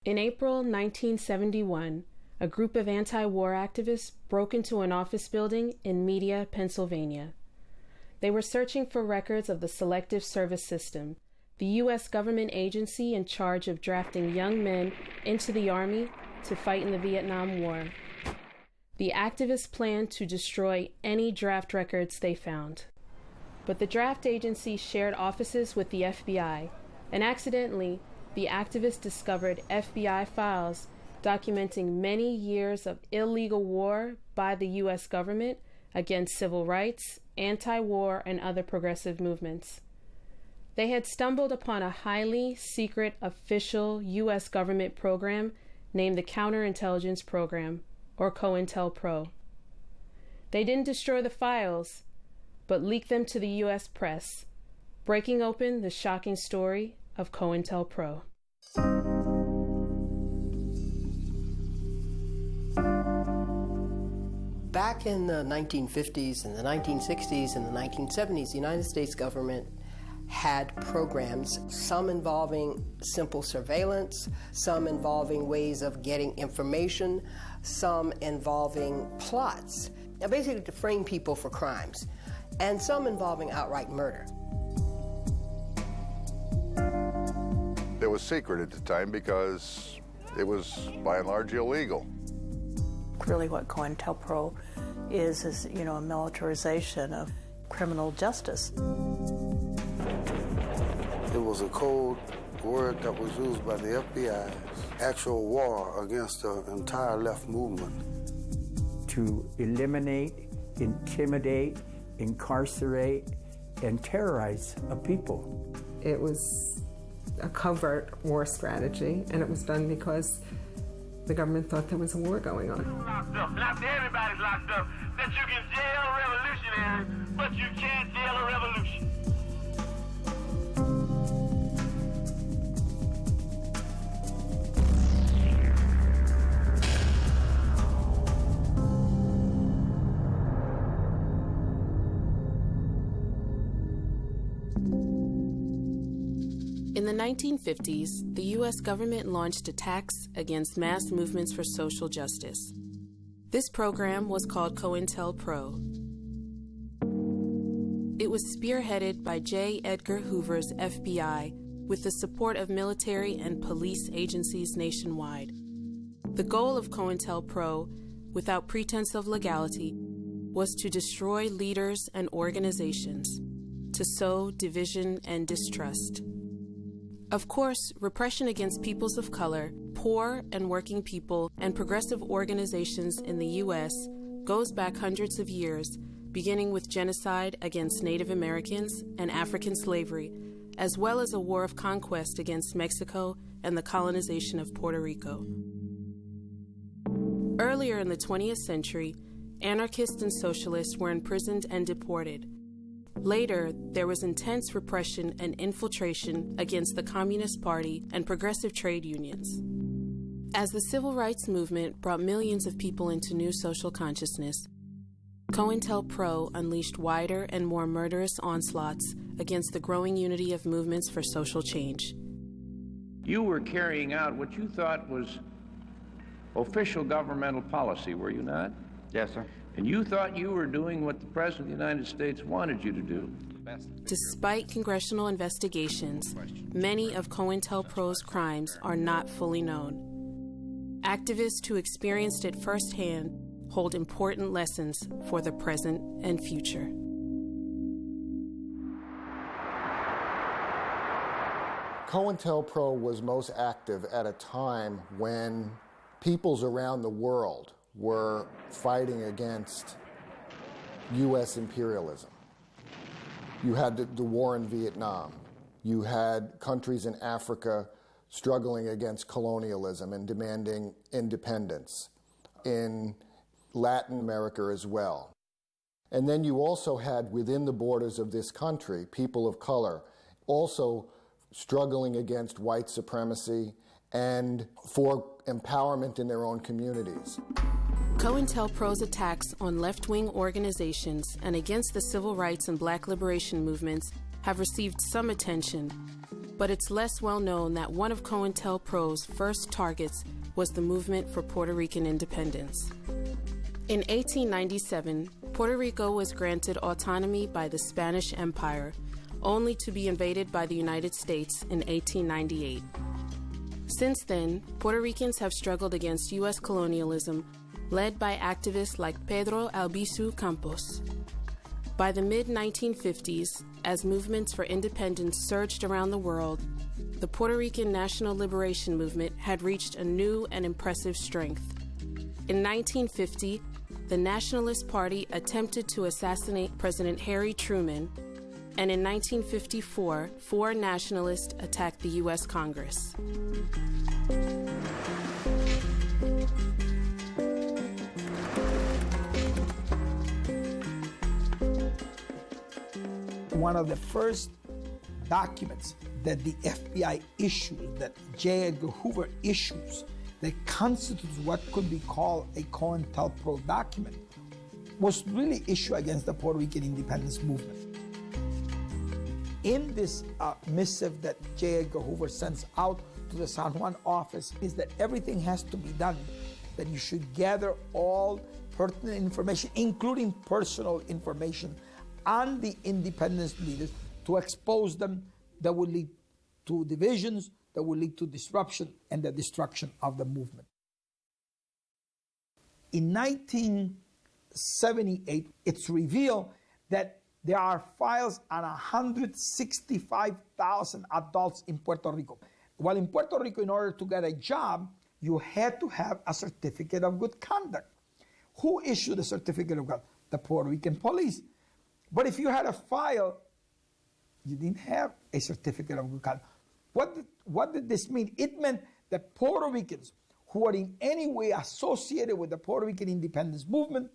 In April 1971, a group of anti-war activists broke into an office building in Media, Pennsylvania. They were searching for records of the Selective Service System, the U.S. government agency in charge of drafting young men into the Army to fight in the Vietnam War. The activists planned to destroy any draft records they found. But the draft agency shared offices with the FBI, and accidentally, the activists discovered FBI files documenting many years of illegal war by the U.S. government against civil rights, anti-war, and other progressive movements. They had stumbled upon a highly secret official U.S. government program named the Counterintelligence Program, or COINTELPRO. They didn't destroy the files, but leaked them to the U.S. press, breaking open the shocking story of COINTELPRO. Back in the 1950s and the 1960s and the 1970s, the United States government had programs, some involving simple surveillance, some involving ways of getting information, some involving plots, basically to frame people for crimes, and some involving outright murder. It was secret at the time because it was by and large illegal. Really what COINTELPRO is, you know, a militarization of criminal justice. It was a code word that was used by the FBI's actual war against the entire left movement. To eliminate, intimidate, incarcerate, and terrorize a people. It was a covert war strategy, and it was done because the government thought there was a war going on. Locked up. Not everybody's locked up. That you can jail a revolutionary, but you can't jail a revolution. In the 1950s, the U.S. government launched attacks against mass movements for social justice. This program was called COINTELPRO. It was spearheaded by J. Edgar Hoover's FBI with the support of military and police agencies nationwide. The goal of COINTELPRO, without pretense of legality, was to destroy leaders and organizations, to sow division and distrust. Of course, repression against peoples of color, poor and working people, and progressive organizations in the U.S. goes back hundreds of years, beginning with genocide against Native Americans and African slavery, as well as a war of conquest against Mexico and the colonization of Puerto Rico. Earlier in the 20th century, anarchists and socialists were imprisoned and deported. Later, there was intense repression and infiltration against the Communist Party and progressive trade unions. As the civil rights movement brought millions of people into new social consciousness, COINTELPRO unleashed wider and more murderous onslaughts against the growing unity of movements for social change. You were carrying out what you thought was official governmental policy, were you not? Yes, sir. And you thought you were doing what the President of the United States wanted you to do. Despite congressional investigations, many of COINTELPRO's crimes are not fully known. Activists who experienced it firsthand hold important lessons for the present and future. COINTELPRO was most active at a time when peoples around the world were fighting against U.S. imperialism. You had the war in Vietnam. You had countries in Africa struggling against colonialism and demanding independence. In Latin America as well. And then you also had within the borders of this country people of color also struggling against white supremacy and for empowerment in their own communities. COINTELPRO's attacks on left-wing organizations and against the civil rights and black liberation movements have received some attention, But it's less well known that one of COINTELPRO's first targets was the movement for Puerto Rican independence. In 1897, Puerto Rico was granted autonomy by the Spanish Empire, only to be invaded by the United States in 1898. Since then, Puerto Ricans have struggled against U.S. colonialism, led by activists like Pedro Albizu Campos. By the mid-1950s, as movements for independence surged around the world, the Puerto Rican National Liberation Movement had reached a new and impressive strength. In 1950, the Nationalist Party attempted to assassinate President Harry Truman, and in 1954, 4 nationalists attacked the U.S. Congress. One of the first documents that the FBI issues, that J. Edgar Hoover issues, that constitutes what could be called a COINTELPRO document, was really issued against the Puerto Rican independence movement. In this missive that J. Edgar Hoover sends out to the San Juan office is that everything has to be done, that you should gather all pertinent information, including personal information, on the independence leaders to expose them, that would lead to divisions, that would lead to disruption and the destruction of the movement. In 1978, it's revealed that there are files on 165,000 adults in Puerto Rico. While in Puerto Rico, in order to get a job, you had to have a certificate of good conduct. Who issued the certificate of good conduct? The Puerto Rican police. But if you had a file, you didn't have a certificate of good conduct. What did this mean? It meant that Puerto Ricans who were in any way associated with the Puerto Rican independence movement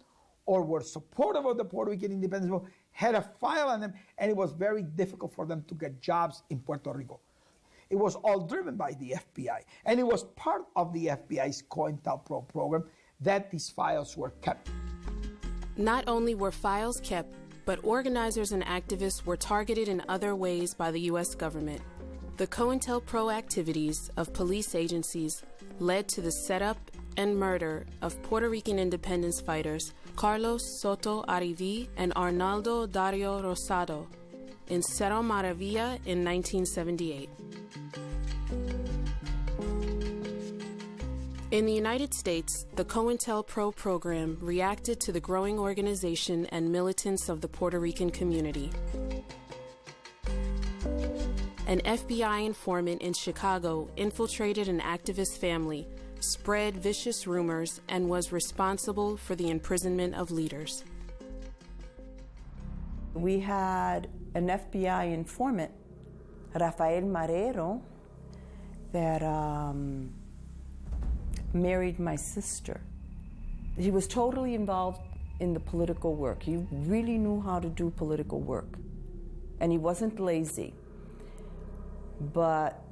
or were supportive of the Puerto Rican independence movement had a file on them, and it was very difficult for them to get jobs in Puerto Rico. It was all driven by the FBI, and it was part of the FBI's COINTELPRO program that these files were kept. Not only were files kept, but organizers and activists were targeted in other ways by the U.S. government. The COINTELPRO activities of police agencies led to the setup and murder of Puerto Rican independence fighters Carlos Soto Arivi and Arnaldo Dario Rosado in Cerro Maravilla in 1978. In the United States, the COINTELPRO program reacted to the growing organization and militance of the Puerto Rican community. An FBI informant in Chicago infiltrated an activist family, spread vicious rumors, and was responsible for the imprisonment of leaders. We had an FBI informant, Rafael Marrero, that married my sister. He was totally involved in the political work. He really knew how to do political work, and he wasn't lazy. But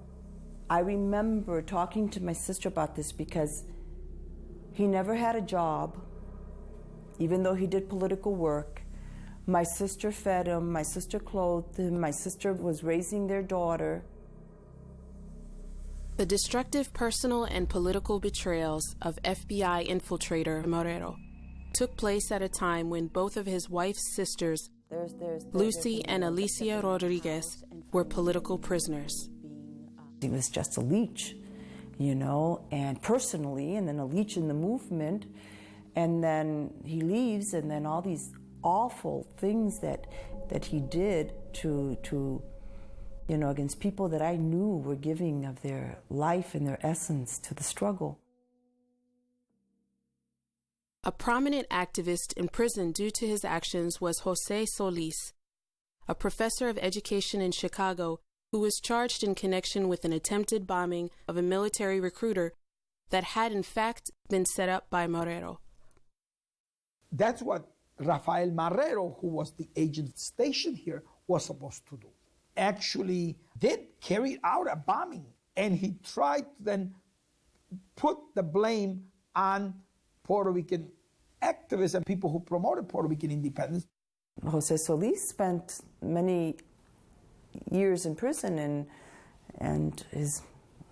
I remember talking to my sister about this because he never had a job, even though he did political work. My sister fed him, my sister clothed him, my sister was raising their daughter. The destructive personal and political betrayals of FBI infiltrator Marrero took place at a time when both of his wife's sisters, Lucy and Alicia Rodriguez, were political prisoners. He was just a leech, you know, and personally, and then a leech in the movement, and then he leaves, and then all these awful things that he did to you know, against people that I knew were giving of their life and their essence to the struggle. A prominent activist imprisoned due to his actions was Jose Solis, a professor of education in Chicago who was charged in connection with an attempted bombing of a military recruiter that had in fact been set up by Marrero. That's what Rafael Marrero, who was the agent stationed here, was supposed to do. Actually did carry out a bombing, and he tried to then put the blame on Puerto Rican activists and people who promoted Puerto Rican independence. Jose Solis spent many years in prison, and his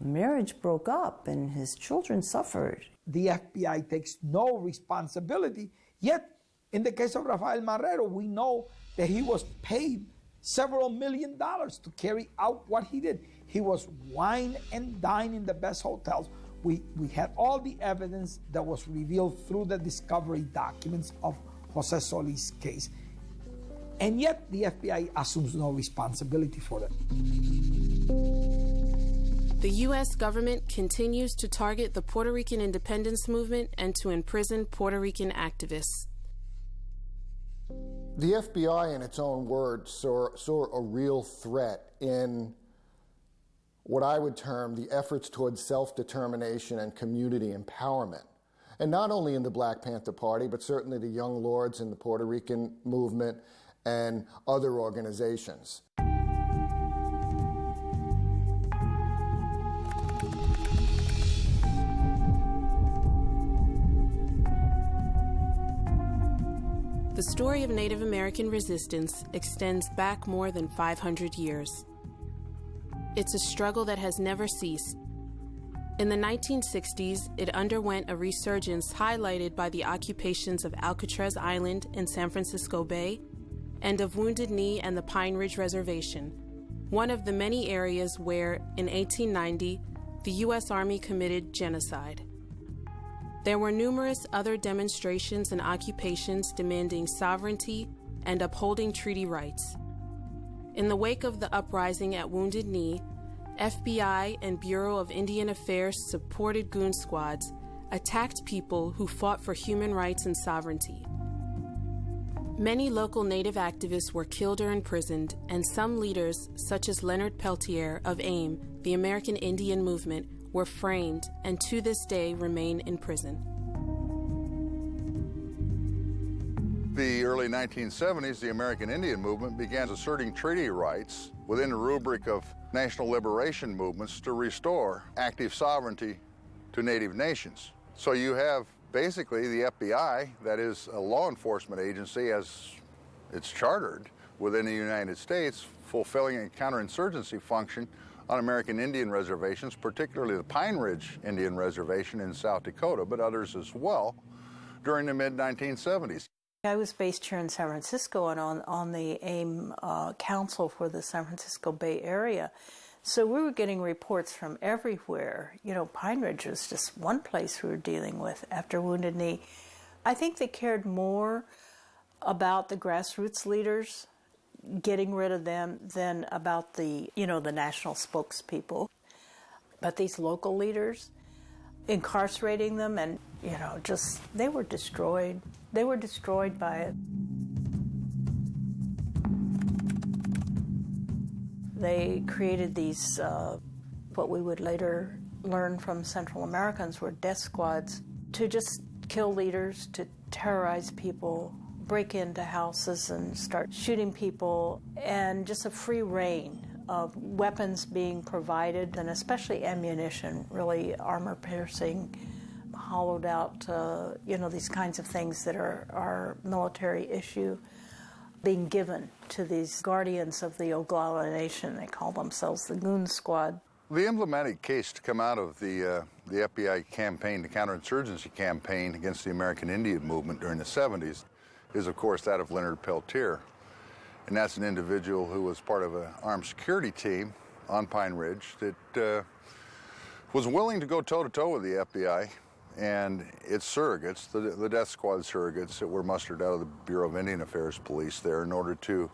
marriage broke up and his children suffered. The FBI takes no responsibility, yet in the case of Rafael Marrero, we know that he was paid several $1 million to carry out what he did. He was wine and dine in the best hotels. We had all the evidence that was revealed through the discovery documents of Jose Solis' case. And yet the FBI assumes no responsibility for that. The U.S. government continues to target the Puerto Rican independence movement and to imprison Puerto Rican activists. The FBI, in its own words, saw a real threat in what I would term the efforts towards self-determination and community empowerment. And not only in the Black Panther Party, but certainly the Young Lords in the Puerto Rican movement and other organizations. The story of Native American resistance extends back more than 500 years. It's a struggle that has never ceased. In the 1960s, it underwent a resurgence highlighted by the occupations of Alcatraz Island in San Francisco Bay and of Wounded Knee and the Pine Ridge Reservation, one of the many areas where, in 1890, the U.S. Army committed genocide. There were numerous other demonstrations and occupations demanding sovereignty and upholding treaty rights. In the wake of the uprising at Wounded Knee, FBI and Bureau of Indian Affairs supported goon squads, attacked people who fought for human rights and sovereignty. Many local Native activists were killed or imprisoned, and some leaders, such as Leonard Peltier of AIM, the American Indian Movement, were framed and to this day remain in prison. The early 1970s, the American Indian Movement began asserting treaty rights within the rubric of national liberation movements to restore active sovereignty to Native nations. So you have basically the FBI, that is a law enforcement agency as it's chartered within the United States, fulfilling a counterinsurgency function on American Indian reservations, particularly the Pine Ridge Indian Reservation in South Dakota, but others as well, during the mid-1970s. I was based here in San Francisco and on the AIM Council for the San Francisco Bay Area. So we were getting reports from everywhere. You know, Pine Ridge was just one place we were dealing with after Wounded Knee. I think they cared more about the grassroots leaders, getting rid of them, than about the national spokespeople. But these local leaders, incarcerating them and, they were destroyed. They were destroyed by it. They created these, what we would later learn from Central Americans were death squads, to just kill leaders, to terrorize people, break into houses and start shooting people, and just a free reign of weapons being provided, and especially ammunition, really armor-piercing, hollowed out, these kinds of things that are military issue, being given to these guardians of the Oglala Nation. They call themselves the Goon Squad. The emblematic case to come out of the FBI campaign, the counterinsurgency campaign against the American Indian Movement during the 70s, is, of course, that of Leonard Peltier. And that's an individual who was part of an armed security team on Pine Ridge that was willing to go toe-to-toe with the FBI and its surrogates, the death squad surrogates that were mustered out of the Bureau of Indian Affairs police there in order to